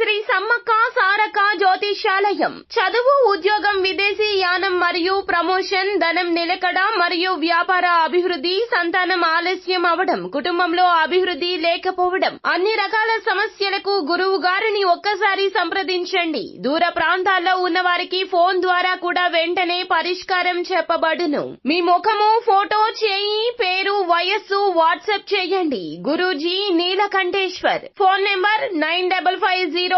శ్రీ సమ్మక్క సారక్క జ్యోతిష్యాలయం. చదువు, ఉద్యోగం, విదేశీ యానం మరియు ప్రమోషన్, ధనం నిలకడ మరియు వ్యాపార అభివృద్ధి, సంతానం ఆలస్యం అవడం, కుటుంబంలో అభివృద్ధి లేకపోవడం, అన్ని రకాల సమస్యలకు గురువు గారిని ఒక్కసారి సంప్రదించండి. దూర ప్రాంతాల్లో ఉన్న వారికి ఫోన్ ద్వారా కూడా వెంటనే పరిష్కారం చెప్పబడును. మీ ముఖము, ఫోటో, చేయి, పేరు, వయస్సు వాట్సాప్ చేయండి. Guruji Neelakanteshwar. Phone number 9550349125.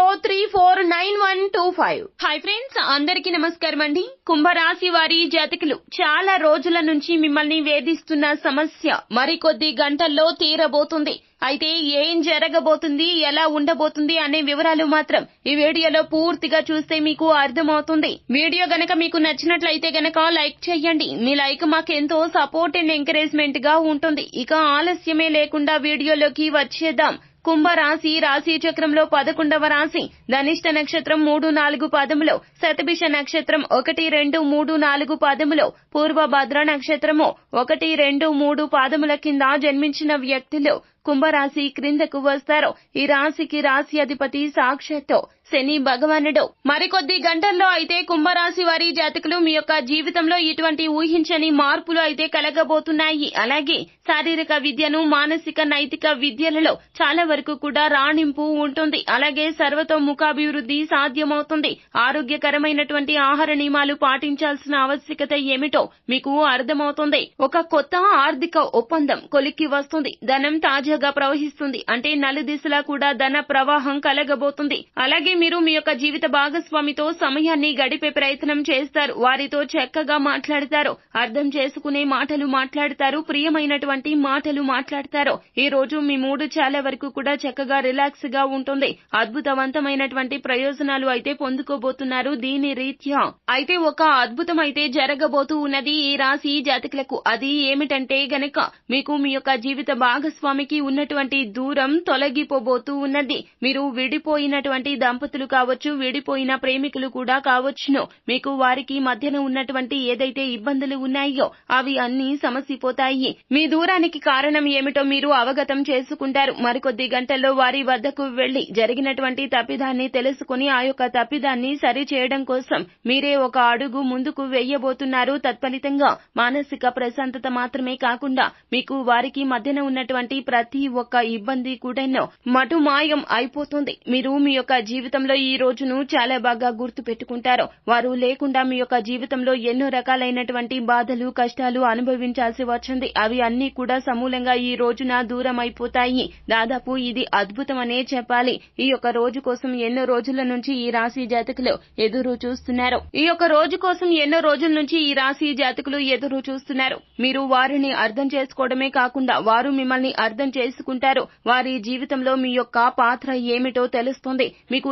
Hi friends, అందరికీ నమస్కారం అండి. కుంభరాశి వారి జాతకులు చాలా రోజుల నుంచి మిమ్మల్ని వేధిస్తున్న సమస్య మరికొద్ది గంటల్లో తీరబోతుంది. అయితే ఏం జరగబోతుంది, ఎలా ఉండబోతుంది అనే వివరాలు మాత్రం ఈ వీడియోలో పూర్తిగా చూస్తే మీకు అర్థమవుతుంది. వీడియో గనక మీకు నచ్చినట్లయితే గనక లైక్ చేయండి. మీ లైక్ మాకెంతో సపోర్ట్ అండ్ ఎంకరేజ్మెంట్ గా ఉంటుంది. ఇక ఆలస్యమే లేకుండా వీడియోలోకి వచ్చేద్దాం. కుంభరాశి రాశి చక్రంలో 11వ రాశి. ధనిష్ట నక్షత్రం 3-4 పాదములో, శతభిష నక్షత్రం 1-2-3-4 పాదములో, పూర్వభద్ర నక్షత్రము 1-2-3 పాదముల కింద జన్మించిన వ్యక్తులు కుంభరాశి క్రిందకు వస్తారు. ఈ రాశికి రాశి అధిపతి సాక్షాత్తు శని భగవానుడు. మరికొద్ది గంటల్లో అయితే కుంభరాశి వారి జాతకులు మీ యొక్క జీవితంలో ఇటువంటి ఊహించని మార్పులు అయితే కలగబోతున్నాయి. అలాగే శారీరక విద్యను, మానసిక, నైతిక విద్యలలో చాలా వరకు కూడా రాణింపు ఉంటుంది. అలాగే సర్వతోముఖాభివృద్ధి సాధ్యమవుతుంది. ఆరోగ్యకరమైనటువంటి ఆహార నియమాలు పాటించాల్సిన ఆవశ్యకత ఏమిటో మీకు అర్థమవుతుంది. ఒక కొత్త ఆర్థిక ఒప్పందం కొలిక్కి వస్తుంది. ధనం తాజాగా ప్రవహిస్తుంది. అంటే నలుదిశలా కూడా ధన ప్రవాహం కలగబోతుంది. అలాగే మీరు మీ యొక్క జీవిత భాగస్వామితో సమయాన్ని గడిపే ప్రయత్నం చేస్తారు. వారితో చక్కగా మాట్లాడతారు. అర్థం చేసుకునే మాటలు మాట్లాడతారు. ప్రియమైనటువంటి మాటలు మాట్లాడతారు. ఈ రోజు మీ మూడు చాలా వరకు కూడా చక్కగా రిలాక్స్ గా ఉంటుంది. అద్భుతవంతమైనటువంటి ప్రయోజనాలు అయితే పొందుకోబోతున్నారు. దీని రీత్యా అయితే ఒక అద్భుతం అయితే జరగబోతూ ఉన్నది ఈ రాశి జాతకులకు. అది ఏమిటంటే గనక మీకు మీ యొక్క జీవిత భాగస్వామికి ఉన్నటువంటి దూరం తొలగిపోబోతూ ఉన్నది. మీరు విడిపోయినటువంటి దంపతులు కావచ్చు, విడిపోయిన ప్రేమికులు కూడా కావచ్చును. మీకు వారికి మధ్యన ఉన్నటువంటి ఏదైతే ఇబ్బందులు ఉన్నాయో అవి అన్ని సమసిపోతాయి. మీ దూరానికి కారణం ఏమిటో మీరు అవగతం చేసుకుంటారు. మరికొద్ది గంటల్లో వారి వద్దకు వెళ్లి జరిగినటువంటి తప్పిదాన్ని తెలుసుకుని ఆ యొక్క తప్పిదాన్ని సరి చేయడం కోసం మీరే ఒక అడుగు ముందుకు వేయబోతున్నారు. తత్ఫలితంగా మానసిక ప్రశాంతత మాత్రమే కాకుండా మీకు వారికి మధ్యన ఉన్నటువంటి ప్రతి ఒక్క ఇబ్బంది కూడా మటుమాయం అయిపోతుంది. మీరు మీ యొక్క జీవితంలో ఈ రోజును చాలా బాగా గుర్తు పెట్టుకుంటారు. వారు లేకుండా మీ యొక్క జీవితంలో ఎన్నో రకాలైనటువంటి బాధలు, కష్టాలు అనుభవించాల్సి వచ్చింది. అవి అన్ని కూడా సమూలంగా ఈ రోజున దూరం అయిపోతాయి. దాదాపు ఇది అద్భుతమనే చెప్పాలి. ఈ యొక్క రోజు కోసం ఎన్నో రోజుల నుంచి ఈ రాశి జాతకులు ఎదురు చూస్తున్నారు. ఈ యొక్క రోజు కోసం ఎన్నో రోజుల నుంచి ఈ రాశి జాతకులు ఎదురు చూస్తున్నారు. మీరు వారిని అర్థం చేసుకోవడమే కాకుండా వారు మిమ్మల్ని అర్థం చేసుకుంటారు. వారి జీవితంలో మీ యొక్క పాత్ర ఏమిటో తెలుస్తుంది. మీకు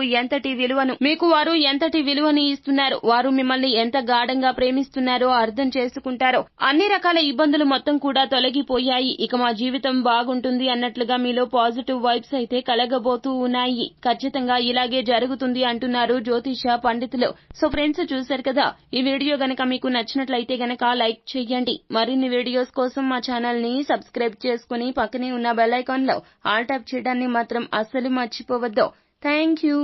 వారు ఎంతటి విలువని ఇస్తున్నారు, వారు మిమ్మల్ని ఎంత గాఢంగా ప్రేమిస్తున్నారో అర్థం చేసుకుంటారో. అన్ని రకాల ఇబ్బందులు మొత్తం కూడా తొలగిపోయాయి. ఇక మా జీవితం బాగుంటుంది అన్నట్లుగా మీలో పాజిటివ్ వైబ్స్ అయితే కలగబోతూ ఉన్నాయి. ఖచ్చితంగా ఇలాగే జరుగుతుంది అంటున్నారు జ్యోతిష పండితులు. సో ఫ్రెండ్స్, చూశారు కదా, ఈ వీడియో గనక మీకు నచ్చినట్లయితే గనక లైక్ చేయండి. మరిన్ని వీడియోస్ కోసం మా ఛానల్ ని సబ్స్క్రైబ్ చేసుకుని పక్కనే ఉన్న బెల్ ఐకాన్ లో ఆల్ ట్యాప్ చేయడాన్ని మాత్రం అస్సలు మర్చిపోవద్దు. Thank you.